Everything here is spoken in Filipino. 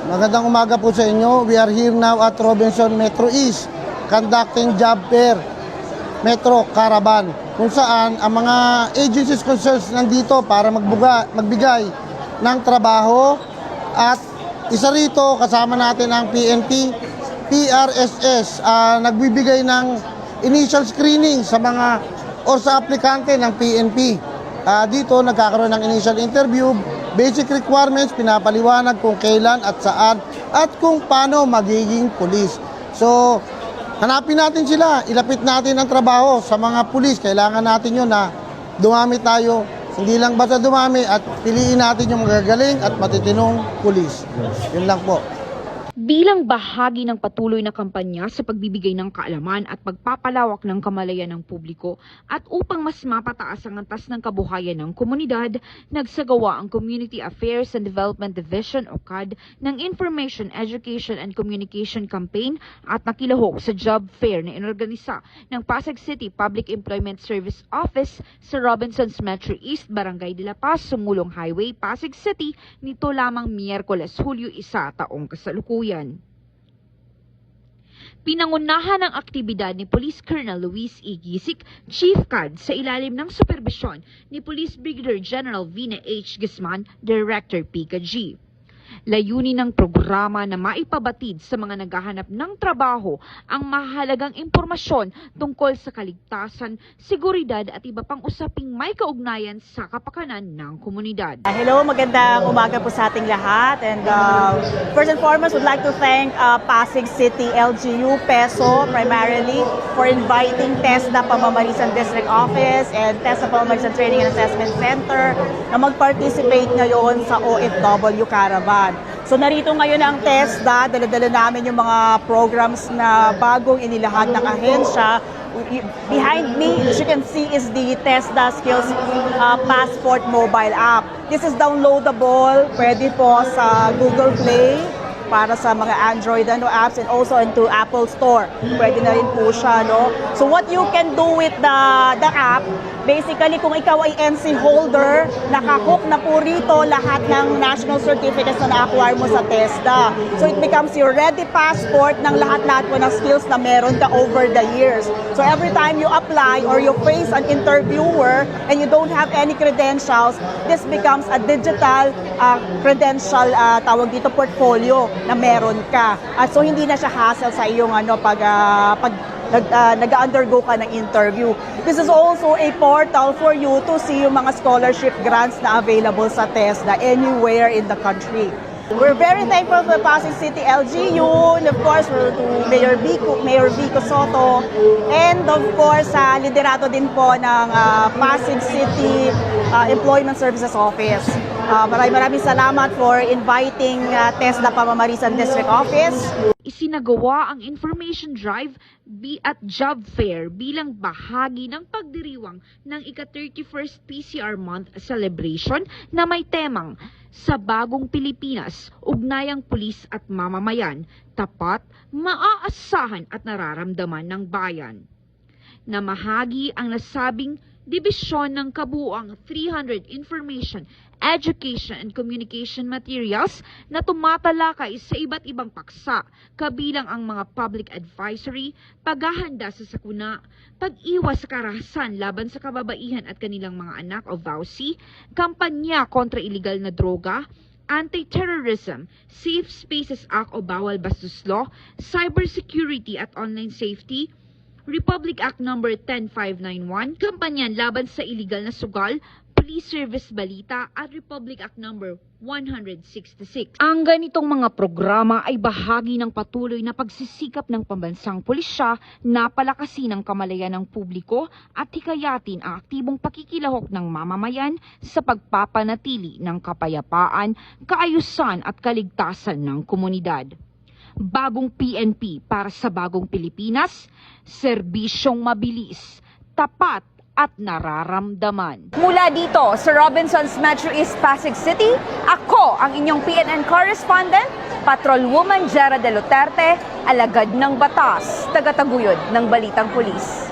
Magandang umaga po sa inyo. We are here now at Robinson Metro East conducting job fair Metro Caravan, kung saan ang mga agencies concerned nandito para magbigay ng trabaho, at isa rito kasama natin ang PNP, PRSS, nagbibigay ng initial screening sa mga o sa aplikante ng PNP. Dito nagkakaroon ng initial interview, basic requirements, pinapaliwanag kung kailan at saan at kung paano magiging pulis. So, hanapin natin sila, ilapit natin ang trabaho sa mga pulis. Kailangan natin yun na dumami tayo. Hindi lang basta dumami, at piliin natin yung magagaling at matitinong pulis. Yun lang po. Bilang bahagi ng patuloy na kampanya sa pagbibigay ng kaalaman at pagpapalawak ng kamalayan ng publiko at upang mas mapataas ang antas ng kabuhayan ng komunidad, nagsagawa ang Community Affairs and Development Division o CAD ng Information, Education and Communication Campaign at nakilahok sa job fair na inorganisa ng Pasig City Public Employment Service Office sa Robinsons Metro East, Barangay de la Paz, Sumulong Highway, Pasig City nito lamang Miyerkules, Hulyo 1, taong kasalukuyan. Pinangunahan ng aktibidad ni Police Colonel Luis E. Gisik, Chief CAD, sa ilalim ng superbisyon ni Police Brigadier General Vina H. Guzman, Director PICA-G. Layunin ng programa na maipabatid sa mga naghahanap ng trabaho ang mahalagang impormasyon tungkol sa kaligtasan, seguridad at iba pang usaping may kaugnayan sa kapakanan ng komunidad. Hello, magandang umaga po sa ating lahat. And first and foremost, would like to thank Pasig City LGU PESO primarily for inviting TESDA Pamamarisan District Office and TESDA Pamamarisan Training and Assessment Center na mag-participate ngayon sa OFW Caravan. So narito ngayon ang TESDA, dala-dala namin yung mga programs na bagong inilahad ng ahensya. Behind me, as you can see, is the TESDA Skills Passport mobile app. This is downloadable, pwede po sa Google Play para sa mga Android apps, and also into Apple Store. Pwede na rin po siya, no? So what you can do with the app, basically kung ikaw ay NC holder, nakahook na po rito lahat ng national certificates na na-acquire mo sa TESDA. So it becomes your ready passport ng lahat-lahat po ng skills na meron ka over the years. So every time you apply or you face an interviewer and you don't have any credentials, this becomes a digital credential, tawag dito, portfolio na meron ka. So hindi na siya hassle sa iyong pag nag-undergo ka ng interview. This is also a portal for you to see yung mga scholarship grants na available sa TESDA anywhere in the country. We're very thankful for Pasig City LGU, and of course to Mayor Vico Soto, and of course liderato din po ng Pasig City Employment Services Office. Maraming salamat for inviting TESDA Pamamarisan District Office. Isinagawa ang information drive at job fair bilang bahagi ng pagdiriwang ng ika-31st PCR Month celebration na may temang Sa Bagong Pilipinas, Ugnayang Pulis at Mamamayan, Tapat, Maaasahan at Nararamdaman ng Bayan. Namahagi ang nasabing dibisyon ng kabuuang 300 information, education and communication materials na tumatalakay sa iba't ibang paksa, kabilang ang mga public advisory, paghahanda sa sakuna, pag-iwas sa karahasan laban sa kababaihan at kanilang mga anak o VAUSI, kampanya kontra iligal na droga, Anti-Terrorism, Safe Spaces Act o Bawal Bastos Law, Cybersecurity at Online Safety, Republic Act No. 10591, kampanyan laban sa iligal na sugal, Police Service Balita at Republic Act No. 166. Ang ganitong mga programa ay bahagi ng patuloy na pagsisikap ng pambansang pulisya na palakasin ang kamalayan ng publiko at hikayatin ang aktibong pakikilahok ng mamamayan sa pagpapanatili ng kapayapaan, kaayusan at kaligtasan ng komunidad. Bagong PNP para sa Bagong Pilipinas, serbisyong mabilis, tapat at nararamdaman. Mula dito sa Robinsons Metro East, Pasig City, ako ang inyong PNN correspondent, Patrolwoman Jera de Luterte, alagad ng batas, tagataguyod ng Balitang Pulis.